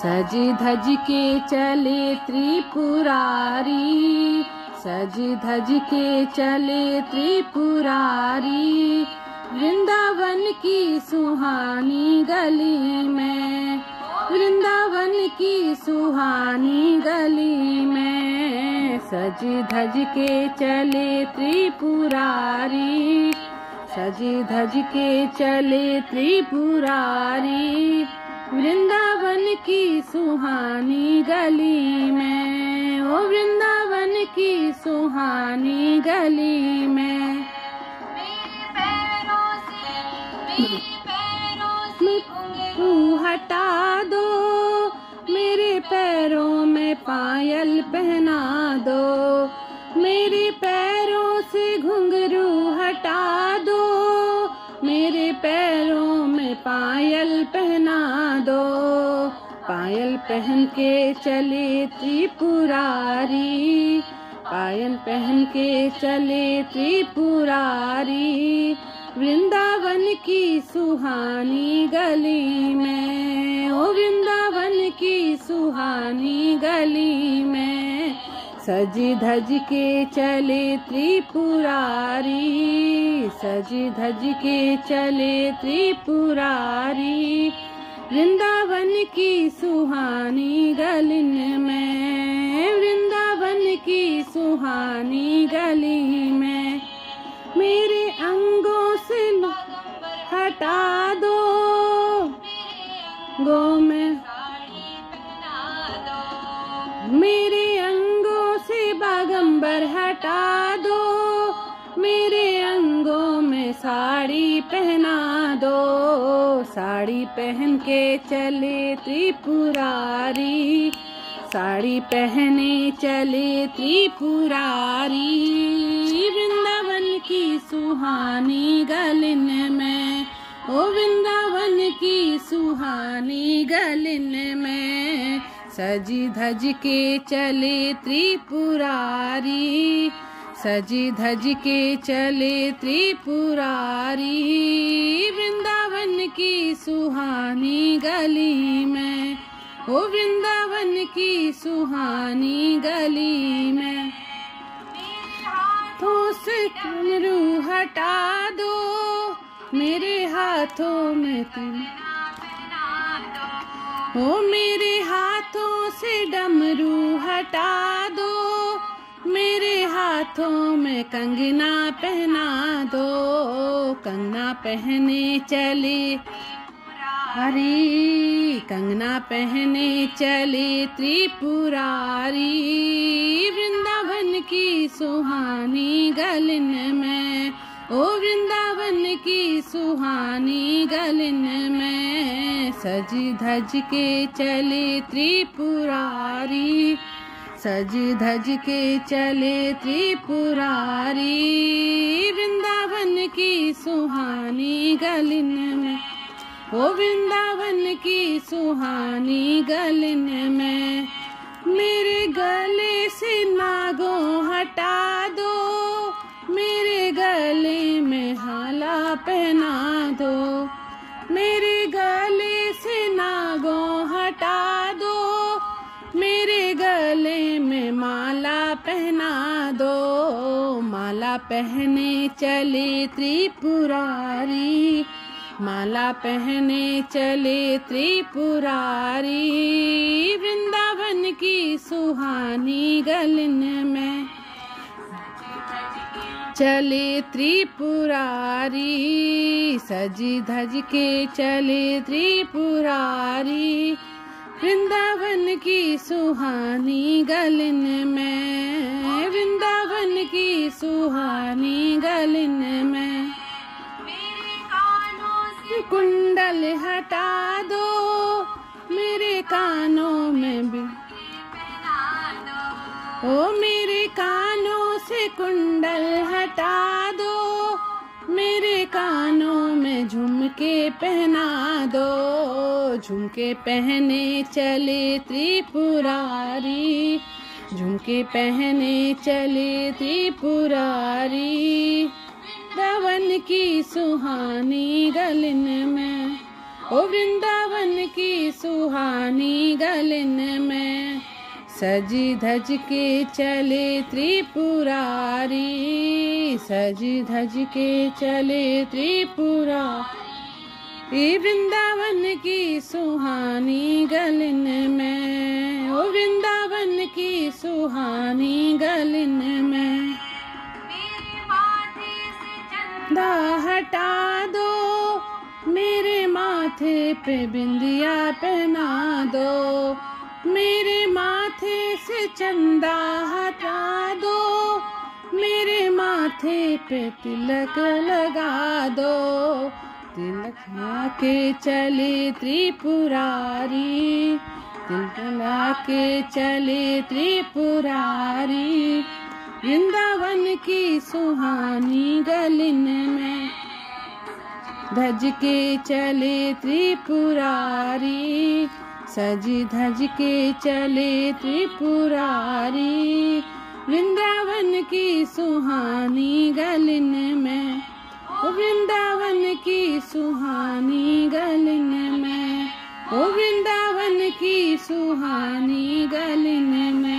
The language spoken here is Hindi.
सज धज के चले त्रिपुरारी, सज धज के चले त्रिपुरारी, वृंदावन की सुहानी गली में, वृंदावन की सुहानी गली में। सज धज के चले त्रिपुरारी, सज धज के चले त्रिपुरारी, वृंदावन की सुहानी गली में, ओ वृंदावन की सुहानी गली में। मेरे पैरों से घुंघरू हटा दो, मेरे पैरों में पायल पहना दो, मेरे पैरों से घुंघरू हटा दो, मेरे पैरों में पायल पहना दो। पायल पहन के चले त्रिपुरारी, पायल पहन के चले त्रिपुरारी, वृंदावन की सुहानी गली में, ओ वृंदावन की सुहानी गली में। सज धज के चले त्रिपुरारी, सज धज के चले त्रिपुरारी, वृंदावन की सुहानी गली में, वृंदावन की सुहानी गली में। मेरे अंगों से हटा दो, गो में मेरे अंगों से बागंबर हटा दो, मेरे अंगों में साड़ी पहना दो। साड़ी पहन के चले त्रिपुरारी, साड़ी पहने चले त्रिपुरारी, वृंदावन की सुहानी गलिन में, ओ वृंदावन की सुहानी गलिन में। सज धज के चले त्रिपुरारी, सज धज के चले त्रिपुरारी, वृंदावन की सुहानी गली में, ओ वृंदावन की सुहानी गली में। हाथों से घुंघरू हटा दो, मेरे हाथों में तुम, ओ मेरे हाथों से डमरू हटा दो, मेरे हाथों में कंगना पहना दो। कंगना पहने चले हरी, कंगना पहने चले त्रिपुरारी, वृंदावन की सुहानी गलिन में, ओ वृंदावन की सुहानी गलिन में। सज धज के चले त्रिपुरारी, सज धज के चले त्रिपुरारी, वृंदावन की सुहानी गलिन में, ओ वृंदावन की सुहानी गलिन में। मेरे गले से नागों हटा दो, मेरे गले में हाला पहना दो, मेरे गले से नागों हटा दो, मेरे गले में माला पहना दो। माला पहने चले त्रिपुरारी, माला पहने चले त्रिपुरारी, वृंदावन की सुहानी गलिन में चले त्रिपुरारी। सज धज के चले त्रिपुरारी, वृंदावन की सुहानी गलिन में, वृंदावन की सुहानी गलिन में। कुंडल हटा दो, मेरे कानों में भी, ओ मेरे कानों से कुंडल हटा दो, मेरे कानों में झुमके पहना दो। झुमके पहने चले त्रिपुरारी, झुमके पहने चले त्रिपुरारी, वृंदावन की सुहानी गलिन में, ओ वृंदावन की सुहानी गलन में सजी धज के चले त्रिपुरारी, सजी धज के चले त्रिपुरारी। वृंदावन की सुहानी गलन में, ओ वृंदावन की सुहानी गलन में मेरे माथे से चंदा हटा दो, मेरे माथे पे बिंदिया पहना दो, मेरे माथे से चंदा हटा दो, मेरे माथे पे तिलक लगा दो, तिलक लगा के चले त्रिपुरारी, तिलक लगा के चले त्रिपुरारी। वृंदावन की सुहानी गलन में धज के चले त्रिपुरारी, सजी धज के चले त्रिपुरारी। वृंदावन की सुहानी गलन में, ओ वृंदावन की सुहानी गलन में, ओ वृंदावन की सुहानी गलन में।